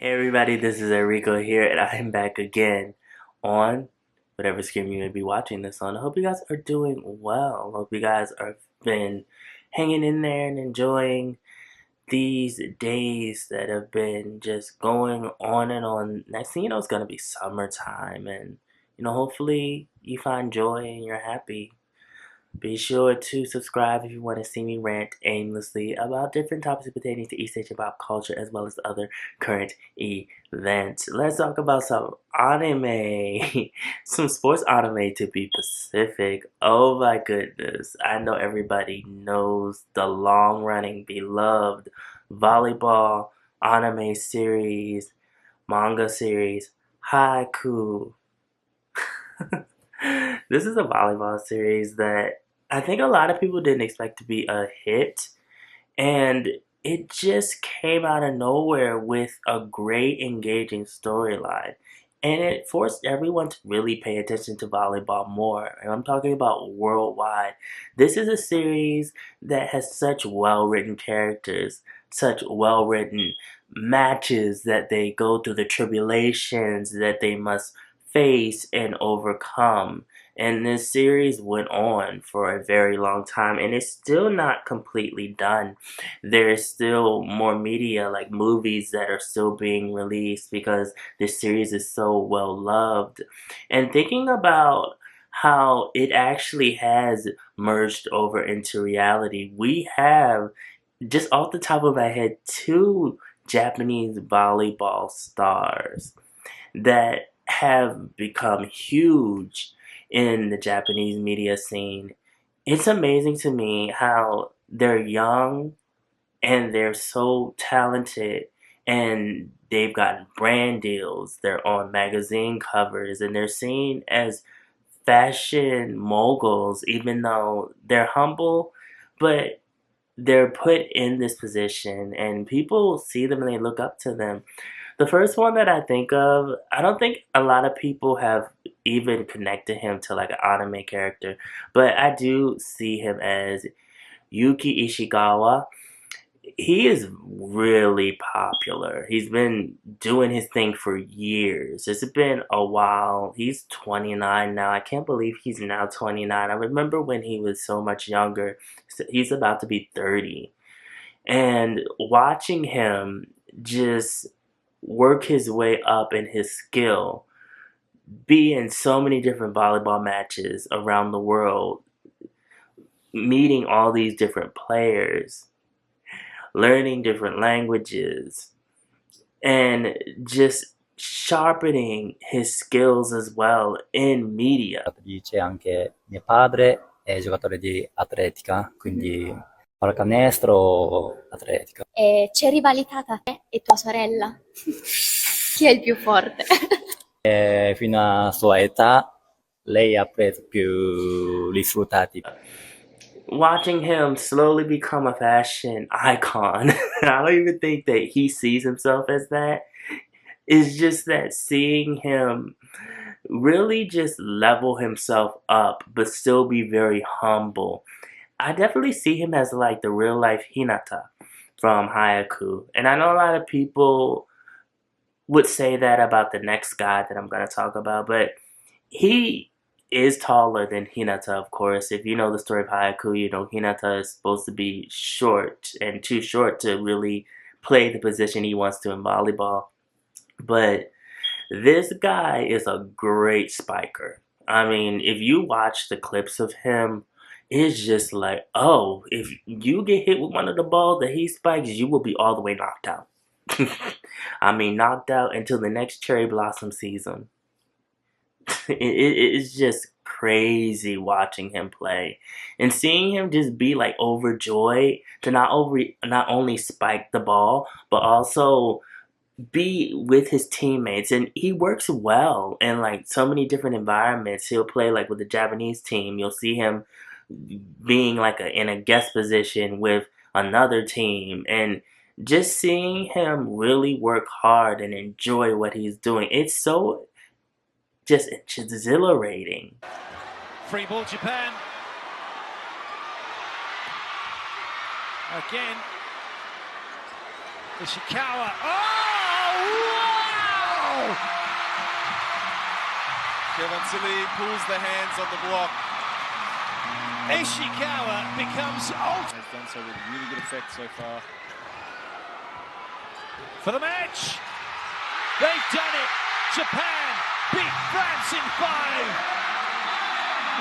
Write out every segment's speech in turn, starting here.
Hey everybody, this is Erico here, and I'm back again on whatever screen you may be watching this on. I hope you guys are doing well. I hope you guys are been hanging in there and enjoying these days that have been just going on and on. Next thing you know, it's gonna be summertime, and hopefully you find joy and you're happy. Be sure to subscribe if you want to see me rant aimlessly about different topics pertaining to East Asian pop culture as well as other current events. Let's talk about some anime. Some sports anime to be specific. Oh my goodness. I know everybody knows the long running, beloved volleyball anime series, manga series, Haikyuu. This is a volleyball series that I think a lot of people didn't expect to be a hit, and it just came out of nowhere with a great engaging storyline. And it forced everyone to really pay attention to volleyball more. And I'm talking about worldwide. This is a series that has such well written characters, such well written matches that they go through, the tribulations that they must face and overcome. And this series went on for a very long time, and it's still not completely done. There's still more media, like movies, that are still being released because this series is so well loved. And thinking about how it actually has merged over into reality, we have, just off the top of my head, two Japanese volleyball stars that have become huge in the Japanese media scene. It's amazing to me how they're young and they're so talented, and they've gotten brand deals. They're on magazine covers and they're seen as fashion moguls, even though they're humble, but they're put in this position and people see them and they look up to them. The first one that I think of, I don't think a lot of people have even connected him to like an anime character, but I do see him as Yuki Ishikawa. He is really popular. He's been doing his thing for years. It's been a while. He's 29 now. I can't believe he's now 29. I remember when he was so much younger. He's about to be 30. And watching him just work his way up in his skill, be in so many different volleyball matches around the world, meeting all these different players, learning different languages, and just sharpening his skills as well in media. Dice anche mio padre è giocatore di atletica, quindi pallacanestro, atletica. E c'è rivalità tra te e tua sorella? Chi è il più forte? E fino alla sua età lei ha preso più risultati. Watching him slowly become a fashion icon, I don't even think that he sees himself as that. It's just that seeing him really just level himself up, but still be very humble. I definitely see him as like the real life Hinata from Haikyuu. And I know a lot of people would say that about the next guy that I'm going to talk about, but he is taller than Hinata, of course. If you know the story of Haikyuu, you know Hinata is supposed to be short and too short to really play the position he wants to in volleyball. But this guy is a great spiker. I mean, if you watch the clips of him, it's just like, oh, if you get hit with one of the balls that he spikes, you will be all the way knocked out. I mean, knocked out until the next cherry blossom season. It's just crazy watching him play and seeing him just be like overjoyed to not only spike the ball but also be with his teammates. And he works well in like so many different environments. He'll play like with the Japanese team. You'll see him being like in a guest position with another team, and just seeing him really work hard and enjoy what he's doing. It's so just exhilarating. Free ball, Japan. Again, Ishikawa. Oh! Kevansili pulls the hands on the block. Ishikawa becomes ult. Has done so with really good effect so far. For the match, they've done it. Japan beat France in 5.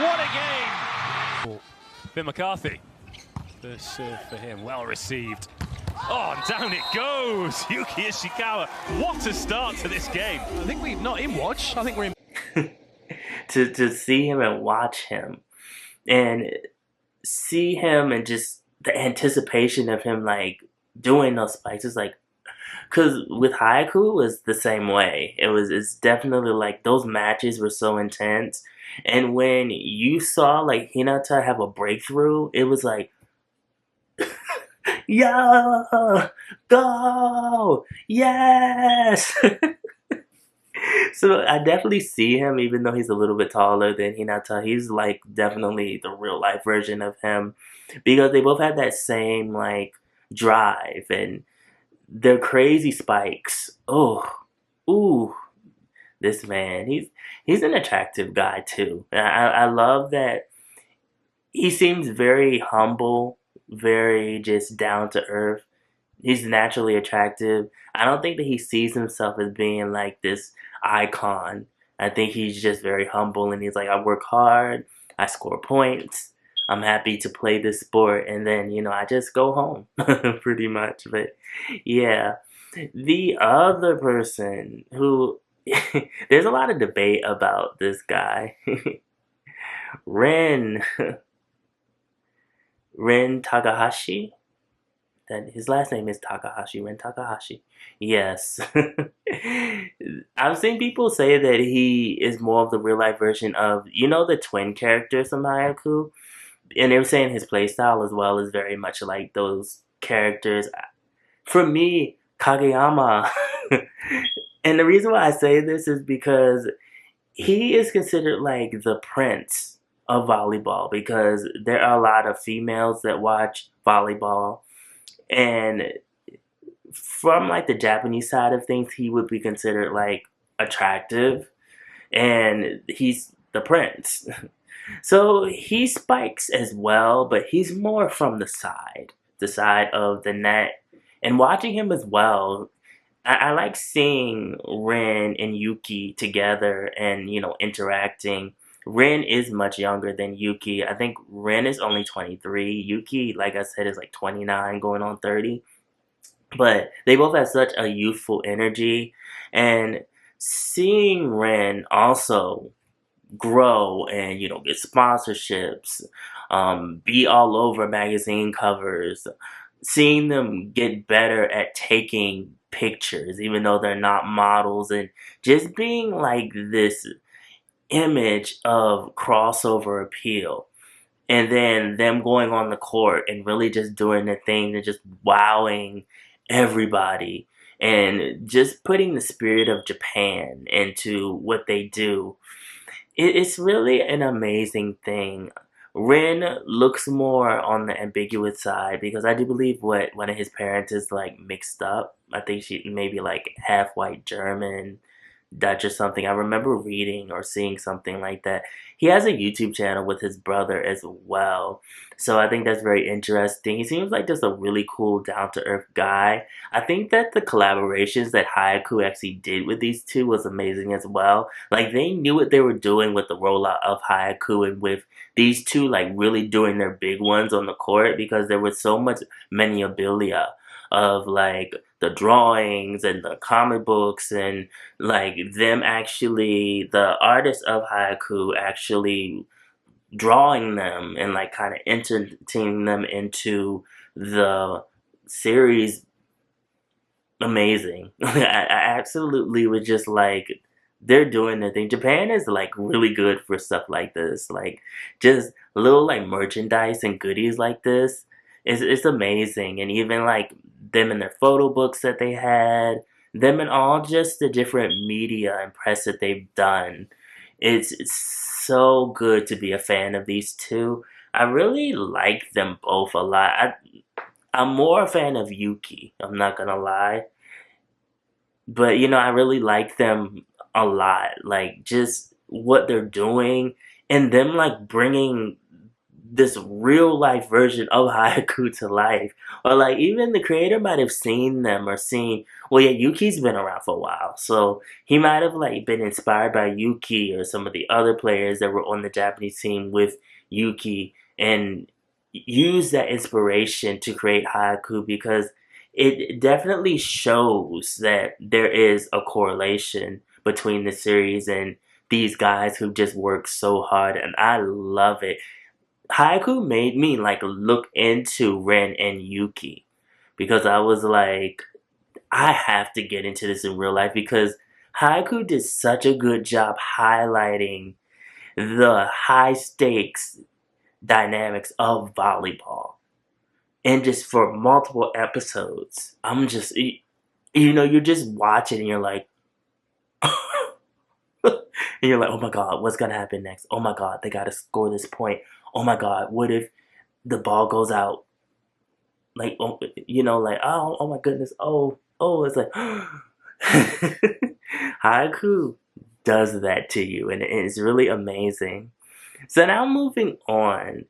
What a game! Ben McCarthy. First serve for him, well received. Oh, and down it goes! Yuki Ishikawa. What a start to this game. I think we're not in watch. I think we're in. to see him and watch him and see him and just the anticipation of him like doing those spikes is like, because with Haikyuu it was the same way. It's definitely like those matches were so intense, and when you saw like Hinata have a breakthrough, it was like, yeah, go, yes. So I definitely see him, even though he's a little bit taller than Hinata. He's like definitely the real life version of him, because they both have that same like drive and their crazy spikes. Oh, ooh, this man, he's an attractive guy too. I love that he seems very humble, very just down to earth. He's naturally attractive. I don't think that he sees himself as being like this icon. I think he's just very humble, and he's like, I work hard, I score points, I'm happy to play this sport, and then, I just go home, pretty much. But yeah, the other person who, there's a lot of debate about this guy, Ren Takahashi. That his last name is Takahashi, Ren Takahashi. Yes. I've seen people say that he is more of the real life version of, the twin characters from Haikyuu? And they were saying his playstyle as well is very much like those characters. For me, Kageyama. And the reason why I say this is because he is considered like the prince of volleyball, because there are a lot of females that watch volleyball. And from like the Japanese side of things, he would be considered like attractive, and he's the prince. So he spikes as well, but he's more from the side of the net. And watching him as well, I like seeing Ren and Yuki together and, interacting. Ren is much younger than Yuki. I think Ren is only 23. Yuki, like I said, is like 29 going on 30. But they both have such a youthful energy. And seeing Ren also grow and, get sponsorships, be all over magazine covers, seeing them get better at taking pictures, even though they're not models, and just being like this image of crossover appeal, and then them going on the court and really just doing their thing and just wowing everybody and just putting the spirit of Japan into what they do. It's really an amazing thing. Ren looks more on the ambiguous side, because I do believe one of his parents is like mixed up. I think she maybe like half white German, Dutch or something. I remember reading or seeing something like that. He has a YouTube channel with his brother as well. So I think that's very interesting. He seems like just a really cool, down-to-earth guy. I think that the collaborations that Haikyuu actually did with these two was amazing as well. Like, they knew what they were doing with the rollout of Haikyuu, and with these two like really doing their big ones on the court, because there was so much memorabilia of like the drawings and the comic books, and like them actually, the artists of Haikyuu actually drawing them and like kind of entering them into the series. Amazing. I absolutely was just like, they're doing their thing. Japan is like really good for stuff like this, like just little like merchandise and goodies like this. It's amazing. And even like them in their photo books that they had, them and all just the different media and press that they've done. It's so good to be a fan of these two. I really like them both a lot. I'm more a fan of Yuki, I'm not gonna lie. But I really like them a lot. Like, just what they're doing and them like bringing this real life version of Haikyuu to life. Or like even the creator might have seen them or seen, well, yeah, Yuki's been around for a while, so he might have like been inspired by Yuki or some of the other players that were on the Japanese team with Yuki and use that inspiration to create Haikyuu, because it definitely shows that there is a correlation between the series and these guys who just work so hard, and I love it. Haikyuu made me like look into Ren and Yuki, because I was like, I have to get into this in real life, because Haikyuu did such a good job highlighting the high stakes dynamics of volleyball. And just for multiple episodes, I'm just, you're just watching and you're like, and you're like, oh my God, what's going to happen next? Oh my God, they got to score this point. Oh my God, what if the ball goes out? Like, like, oh my goodness. Oh, it's like, Haikyuu does that to you, and it's really amazing. So now moving on,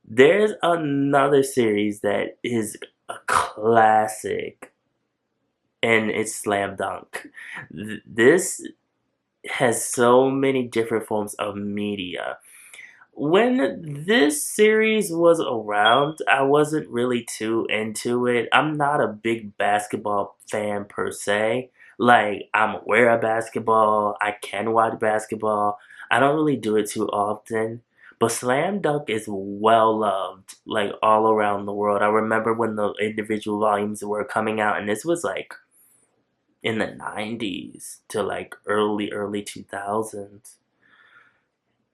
there's another series that is a classic, and it's Slam Dunk. This has so many different forms of media. When this series was around, I wasn't really too into it. I'm not a big basketball fan per se. Like, I'm aware of basketball. I can watch basketball. I don't really do it too often. But Slam Dunk is well loved, like, all around the world. I remember when the individual volumes were coming out, and this was, like, in the 90s to, like, early 2000s.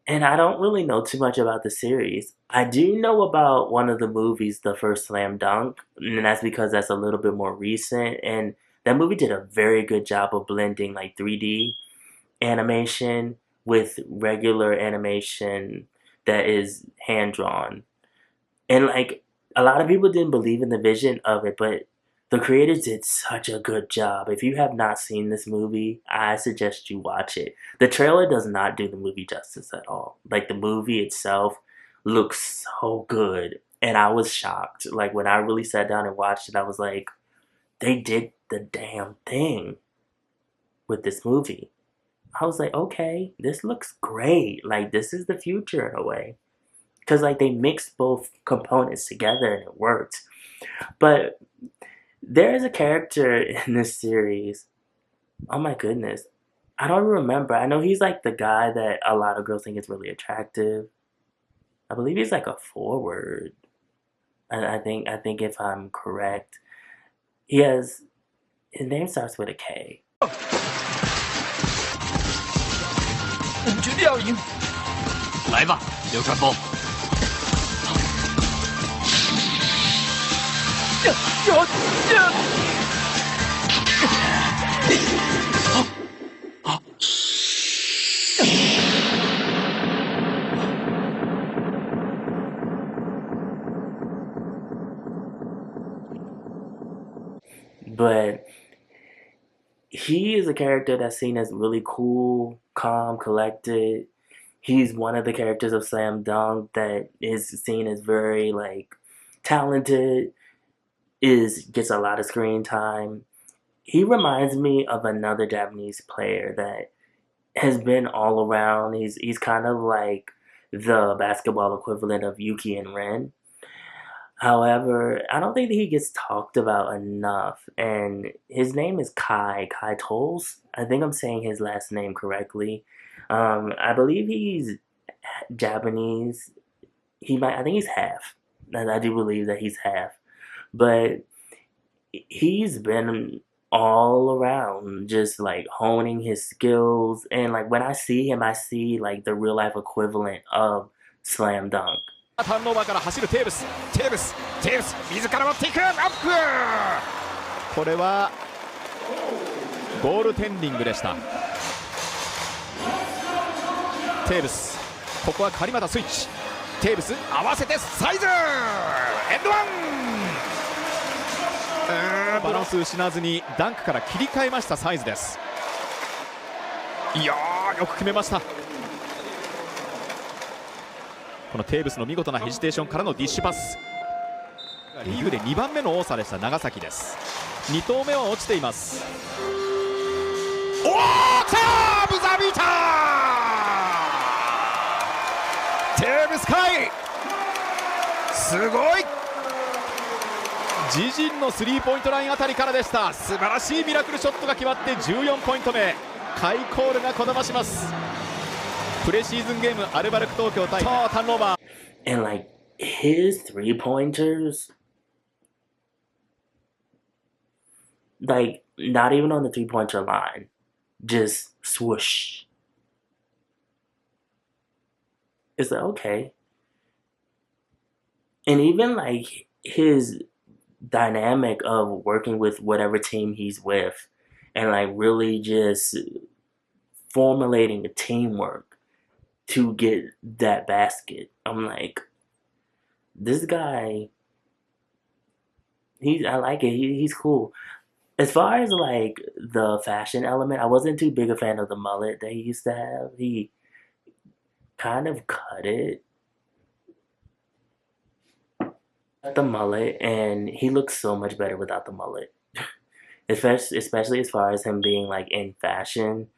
And I don't really know too much about the series. I do know about one of the movies, the first Slam Dunk, and that's because that's a little bit more recent. And that movie did a very good job of blending, like, 3D animation with regular animation that is hand-drawn. And, like, a lot of people didn't believe in the vision of it, but the creators did such a good job. If you have not seen this movie, I suggest you watch it. The trailer does not do the movie justice at all. Like, the movie itself looks so good. And I was shocked. Like, when I really sat down and watched it, I was like, they did the damn thing with this movie. I was like, okay, this looks great. Like, this is the future in a way. Because, like, they mixed both components together and it worked. But there is a character in this series. Oh my goodness. I don't remember. I know he's like the guy that a lot of girls think is really attractive. I believe he's like a forward. I think if I'm correct. His name starts with a K. 决定赢！来吧，流川枫！But he is a character that's seen as really cool, calm, collected. He's one of the characters of Slam Dunk that is seen as very, like, talented, gets a lot of screen time. He reminds me of another Japanese player that has been all around. He's kind of like the basketball equivalent of Yuki and Ren. However, I don't think that he gets talked about enough, and his name is Kai Tolls. I think I'm saying his last name correctly. I believe he's Japanese. I think he's half. I do believe that he's half. But he's been all around, just like honing his skills, and like when I see him, I see like the real life equivalent of Slam Dunk. ターンオーバーから走るテーブス自ら持っていくアップ。これはボールテンディングでした。テーブス、ここは狩俣スイッチ。テーブス合わせてサイズエンドワン。バランス失わずにダンクから切り替えましたサイズです。いやー、よく決めました。このテーブスの見事なヘジテーションからのディッシュパス。リーグで2番目の多さでした長崎です。2投目は落ちています。おー、来たー、ブザービーター、テーブス海、すごい。自陣のスリーポイントラインあたりからでした。素晴らしいミラクルショットが決まって14ポイント目。カイコールがこだまします。プレシーズンゲームアルバルク東京対ターンオーバー。 And like his 3-pointers, like not even on the 3-pointer line, just swoosh. It's like, okay. And even like his dynamic of working with whatever team he's with and like really just formulating a teamwork to get that basket. I'm like, this guy, I like it. He's cool. As far as like the fashion element, I wasn't too big a fan of the mullet that he used to have. He kind of cut it, the mullet, and he looks so much better without the mullet. Especially as far as him being like in fashion.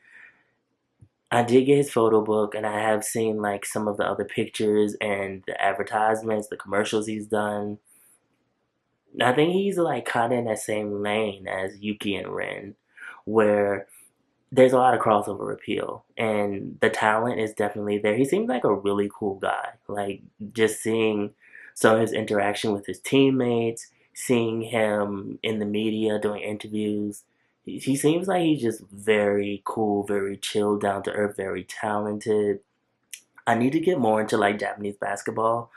I did get his photo book, and I have seen like some of the other pictures and the advertisements, the commercials he's done. I think he's like kind of in that same lane as Yuki and Ren, where there's a lot of crossover appeal, and the talent is definitely there. He seems like a really cool guy. Like just seeing some of his interaction with his teammates, seeing him in the media doing interviews. He seems like he's just very cool, very chill, down to earth, very talented. I need to get more into like Japanese basketball,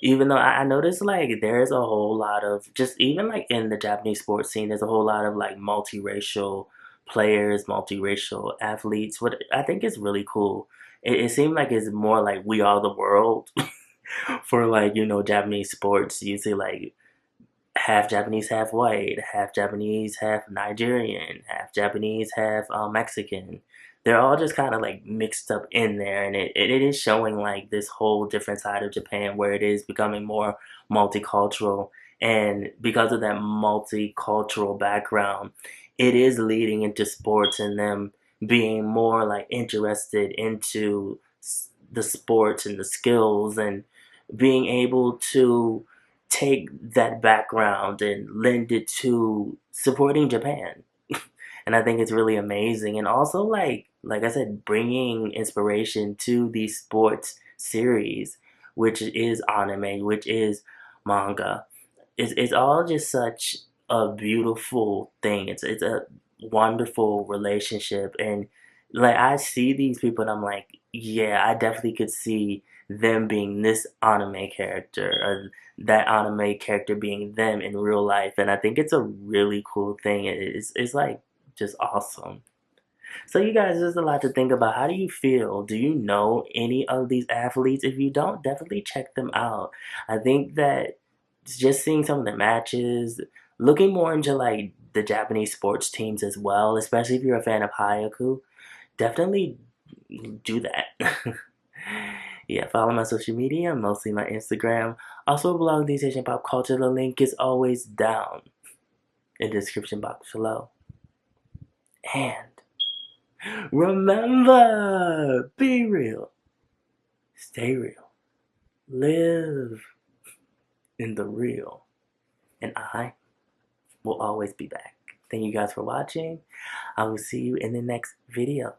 even though I noticed like there's a whole lot of just even like in the Japanese sports scene, there's a whole lot of like multiracial players, multiracial athletes. What I think is really cool. It seemed like it's more like We Are the World for like, you know, Japanese sports. You see like half Japanese, half white, half Japanese, half Nigerian, half Japanese, half Mexican. They're all just kind of like mixed up in there, and it is showing like this whole different side of Japan where it is becoming more multicultural. And because of that multicultural background, it is leading into sports and them being more like interested into the sports and the skills and being able to take that background and lend it to supporting Japan. And I think it's really amazing. And also like I said, bringing inspiration to these sports series, which is anime, which is manga. It's all just such a beautiful thing. It's a wonderful relationship. And like I see these people and I'm like, yeah, I definitely could see them being this anime character or that anime character being them in real life. And I think it's a really cool thing. It's like just awesome. So you guys, there's a lot to think about. How do you feel? Do you know any of these athletes? If you don't, definitely check them out. I think that just seeing some of the matches, looking more into like the Japanese sports teams as well, especially if you're a fan of Haikyuu, definitely do that. Yeah, follow my social media, mostly my Instagram. Also blog These Asian Pop Culture. The link is always down in the description box below. And remember, be real, stay real, live in the real, and I will always be back. Thank you guys for watching. I will see you in the next video.